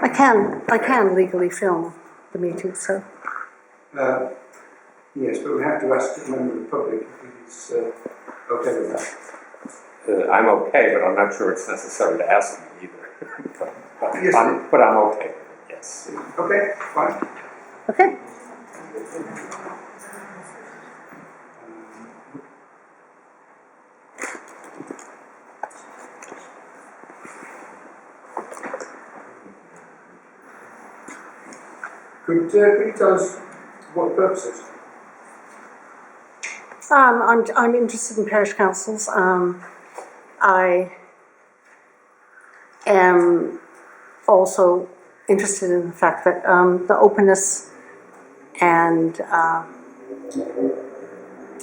I can legally film the meeting, so. Yes, but we have to ask the member of the public if he's okay with that. I'm okay, but I'm not sure it's necessary to ask me either. Yes, but I'm okay. Yes. Okay, fine. Okay. Could you tell us what the purpose is? I'm interested in parish councils. I am also interested in the fact that the openness and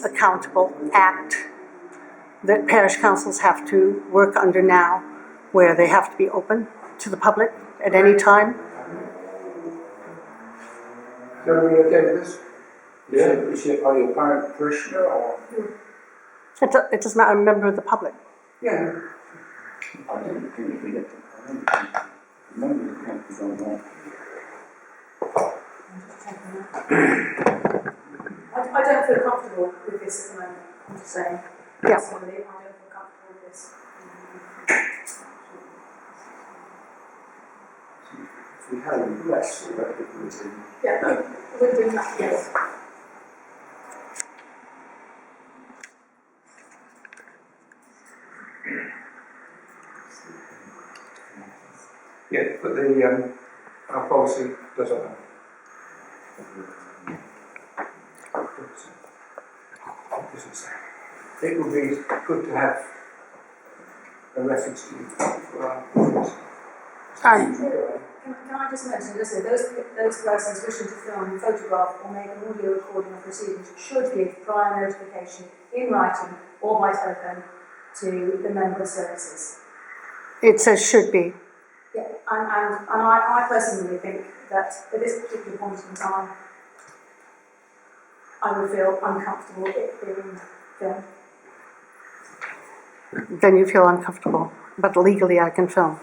accountable act that parish councils have to work under now, where they have to be open to the public at any time. Is everybody okay with this? Are you a current parishioner or? It doesn't matter, I'm a member of the public. Yeah. I didn't think we get remember the council's on that. I don't feel comfortable with this at the moment, I'm just saying. Yeah. Personally, I don't feel comfortable with this. If we had a less relatively. Yeah, no, we're doing that, yes. Yeah, but the our policy doesn't have. It would be good to have a reference to you for our policy. Can I just mention, listen, those persons wishing to film, photograph or make an audio recording of proceedings should give prior notification in writing or by telephone to the member of services. It says should be. Yeah, and I personally think that at this particular point in time, I would feel uncomfortable it being filmed. Then you feel uncomfortable, but legally I can film.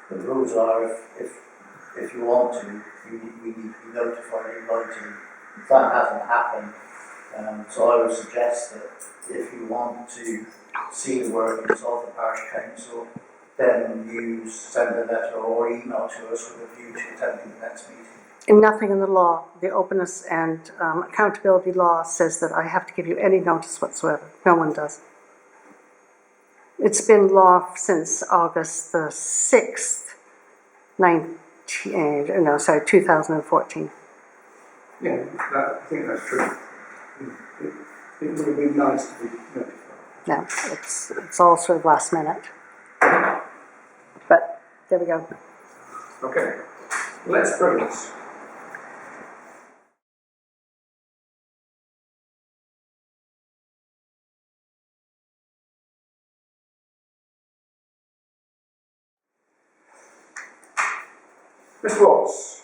The rules are if you want to, we need to be notified in writing. If that hasn't happened, so I would suggest that if you want to see the workings of the parish council, then you send a letter or email to us with a view to attending the next meeting. And nothing in the law, the openness and accountability law says that I have to give you any notice whatsoever. No one does. It's been law since August the 6th, 2014. Yeah, I think that's true. It would have been nice to be notified. No, it's all sort of last minute. But there we go. Okay, let's progress. Mr. Watts,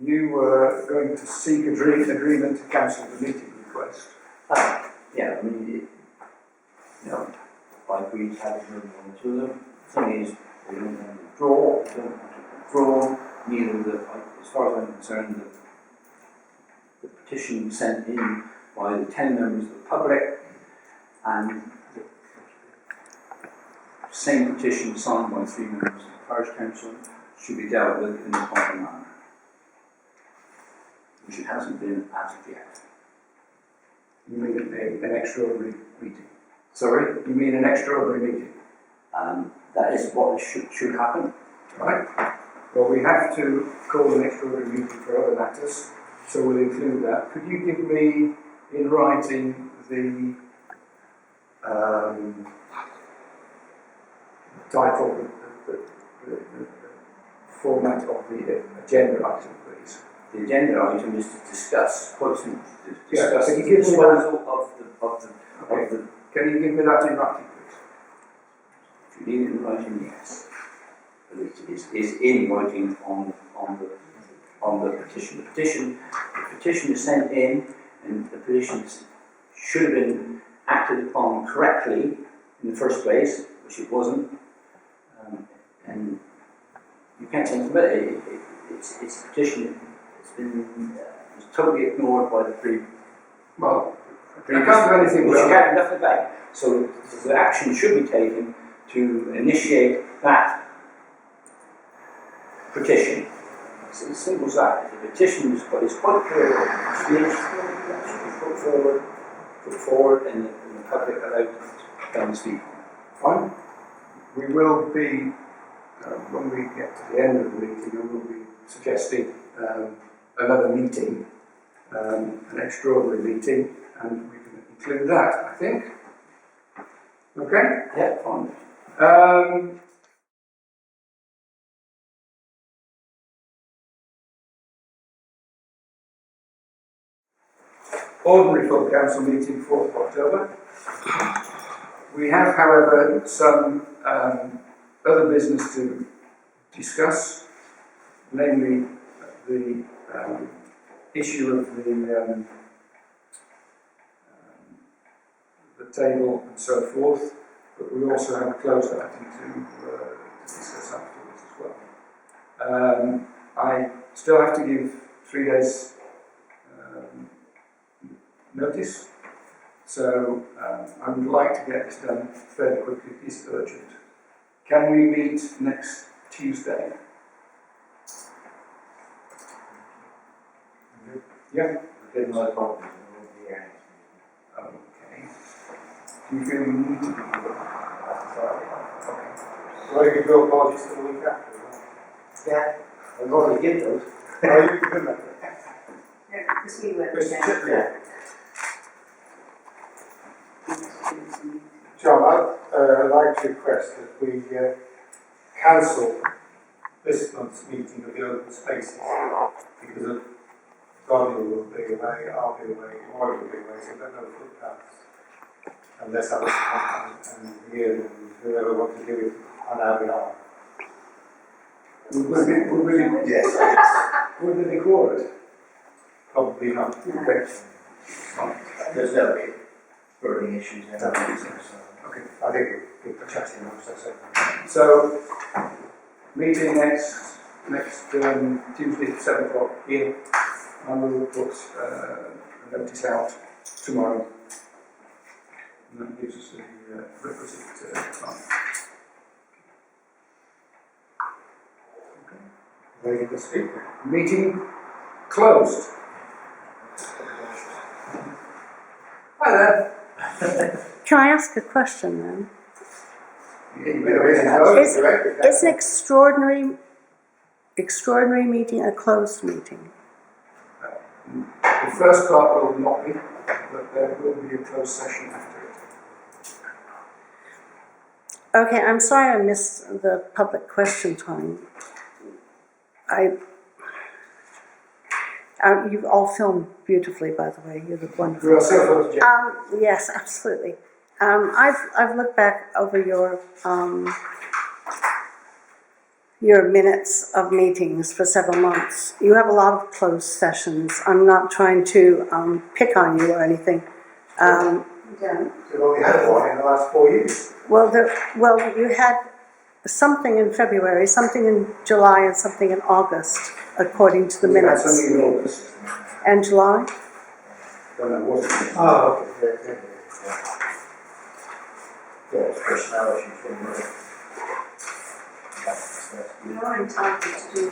you were going to seek agreement to cancel the meeting request. Yeah, I mean, I agree to have one or two of them. The thing is, they don't want to withdraw, neither as far as I'm concerned, the petition sent in by the 10 members of the public and the same petition signed by 3 members of the parish council should be dealt with in the proper manner, which it hasn't been as of yet. You mean an extraordinary meeting? Sorry? You mean an extraordinary meeting? That is what should happen. Right. Well, we have to call an extraordinary meeting for other matters, so we'll include that. Could you give me, in writing, the title, the format of the agenda item, please? The agenda item is to discuss, quite simply, to Yeah, discuss can the you give me that? disposal of the. Can you give me that in writing, please? If you need it in writing, yes. But it is in writing on the petition. The petition is sent in, and the petition should have been acted upon correctly in the first place, which it wasn't, and you can't think of it. It's a petition. It's totally ignored by the previous. Well, I can't do anything Which you about can't do nothing about. So the action should be taken to initiate that petition. It's as simple as that. The petition is quite clear. It should be put forward, and the public allowed to come and speak. Fine. We will be, when we get to the end of the meeting, we will be suggesting another meeting, an extraordinary meeting, and we can include that, I think. Okay? Yeah, fine. Ordinary full council meeting, 4th of October. We have, however, some other business to discuss, namely the issue of the table and so forth, but we also have a closed item to discuss afterwards as well. I still have to give 3 days notice, so I would like to get this done fairly quickly. It's urgent. Can we meet next Tuesday? Yeah. Good, no problem. We won't be here. Okay. Do you feel you need to be here? Okay. Well, you can do apologies for the week after. Yeah, I'm going to give those. Oh, you can do that. No, because we were Yeah. John, I'd like to request that we cancel this month's meeting of the open spaces because of Donnie will be away, I'll be away, Roy will be away, so we've got no footpaths. Unless I was and Ian and whoever wants to do it on our behalf. Will they record it? Probably not. Okay. There's no burning issues in that. Okay. I think we're chatting amongst ourselves. So, meeting next Tuesday at 7 o'clock here, and we will put a notice out tomorrow. And that gives us the requisite time. Very good speak. Meeting closed. Hi there. Can I ask a question then? Is Is an extraordinary meeting a closed meeting? The first part will not be, but there will be a closed session after it. Okay, I'm sorry I missed the public question time. You've all filmed beautifully, by the way. You look wonderful. For ourselves, Yes, absolutely. I've looked back over your minutes of meetings for several months. You have a lot of closed sessions. I'm not trying to pick on you or anything. Yeah. We've only had one in the last 4 years. Well, you had something in February, something in July, and something in August, according to the minutes. That's only in August. And July? Don't know what it is. Oh, okay. Yeah, it's personnel issues from the. You are entitled to do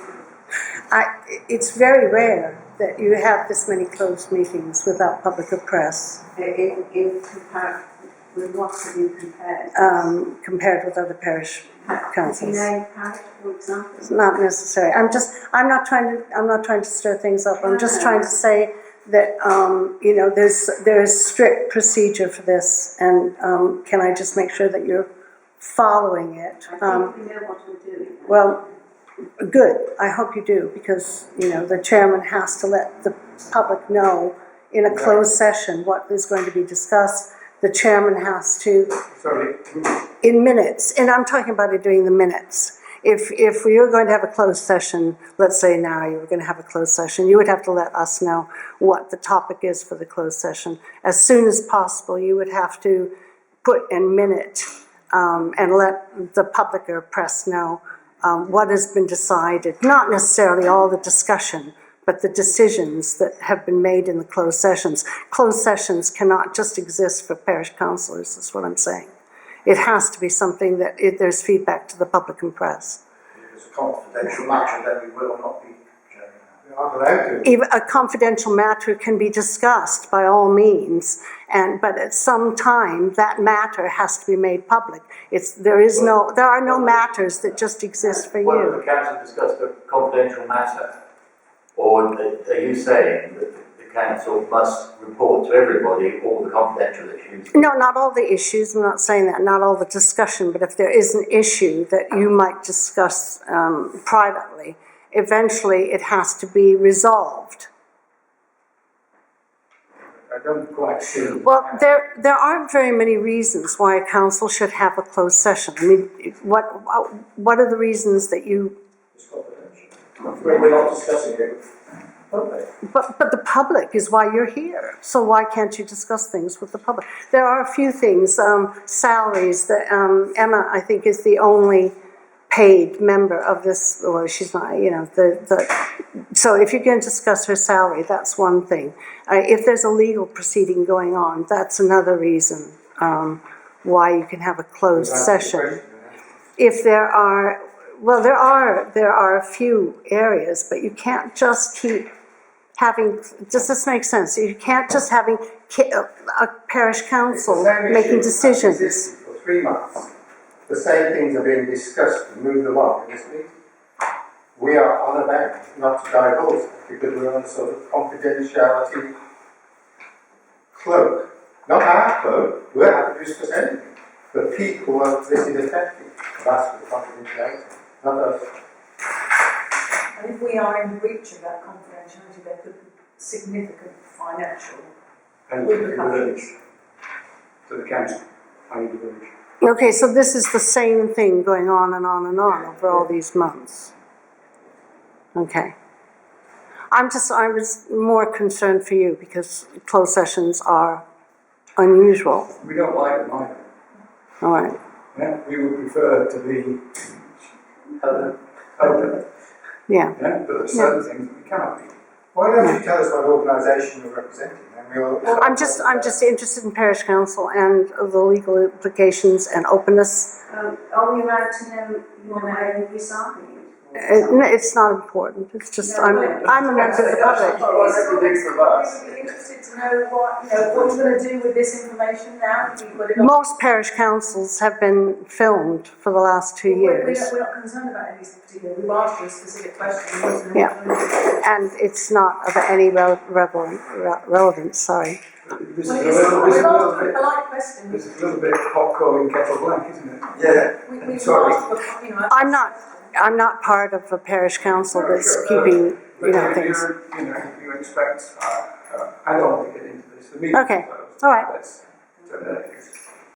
It's very rare that you have this many closed meetings without public or press, with what have you compared? compared with other parish councils. Name parish, for example. It's not necessary. I'm not trying to stir things up. I'm just trying to say that, there is strict procedure for this, and can I just make sure that you're following it? I think we know what we're doing. Well, good. I hope you do, because, the chairman has to let the public know in a closed session what is going to be discussed. The chairman has to, Sorry. in minutes, and I'm talking about it doing the minutes. if we were going to have a closed session, let's say now you were going to have a closed session, you would have to let us know what the topic is for the closed session. As soon as possible, you would have to put in minute and let the public or press know what has been decided, not necessarily all the discussion, but the decisions that have been made in the closed sessions. Closed sessions cannot just exist for parish councillors, is what I'm saying. It has to be something that there's feedback to the public and press. If it's a confidential matter, then we will not be sharing that. We are allowed to. Even a confidential matter can be discussed by all means, but at some time that matter has to be made public. There are no matters that just exist for Whether you. the council discussed a confidential matter, or are you saying that the council must report to everybody all the confidential issues? No, not all the issues. I'm not saying that. Not all the discussion. But if there is an issue that you might discuss privately, eventually it has to be resolved. I don't quite see. Well, there aren't very many reasons why a council should have a closed session. I mean, what are the reasons that you? It's confidential. We're not discussing it with public. But the public is why you're here. So why can't you discuss things with the public? There are a few things, salaries that Emma, I think, is the only paid member of this, or she's not, so if you're going to discuss her salary, that's one thing. If there's a legal proceeding going on, that's another reason why you can have a closed session. If there are, well, there are a few areas, but you can't just keep having, does this make sense? You can't just having a parish council making decisions. For 3 months. The same things are being discussed and moved along in this meeting. We are unbound not to divulge them because we're on a sort of confidentiality cloak. Not our cloak, we're happy to discuss anything. But people who this is affecting. That's the confidentiality, not us. And if we are in breach of that confidentiality, there could be significant financial And to the village, to the council, and the village. Okay, so this is the same thing going on and on and on over all these months. Okay. I was more concerned for you because closed sessions are unusual. We don't like them either. All right. Yeah, we would prefer to be open. Yeah. Yeah, but there are certain things that we cannot be. Why don't you tell us what organisation you're representing? Then we'll. I'm just interested in parish council and the legal implications and openness. Are we allowed to know your name, your sign? It's not important. It's just I'm a member of the public. Everything from us. We would be interested to know what you're going to do with this information now. You've got it on. Most parish councils have been filmed for the last 2 years. We're not concerned about any particular. We've asked you a specific question. Yeah. And it's not of any relevance, sorry. This is Well, a it's little, this is a little a bit, polite question. this is a little bit hot calling kettle black, isn't it? Yeah. We've Sorry. asked for, I'm not part of a parish council that's keeping, things. You expect, I don't want to get into this. The meeting's Okay, closed. all right. Let's turn it over.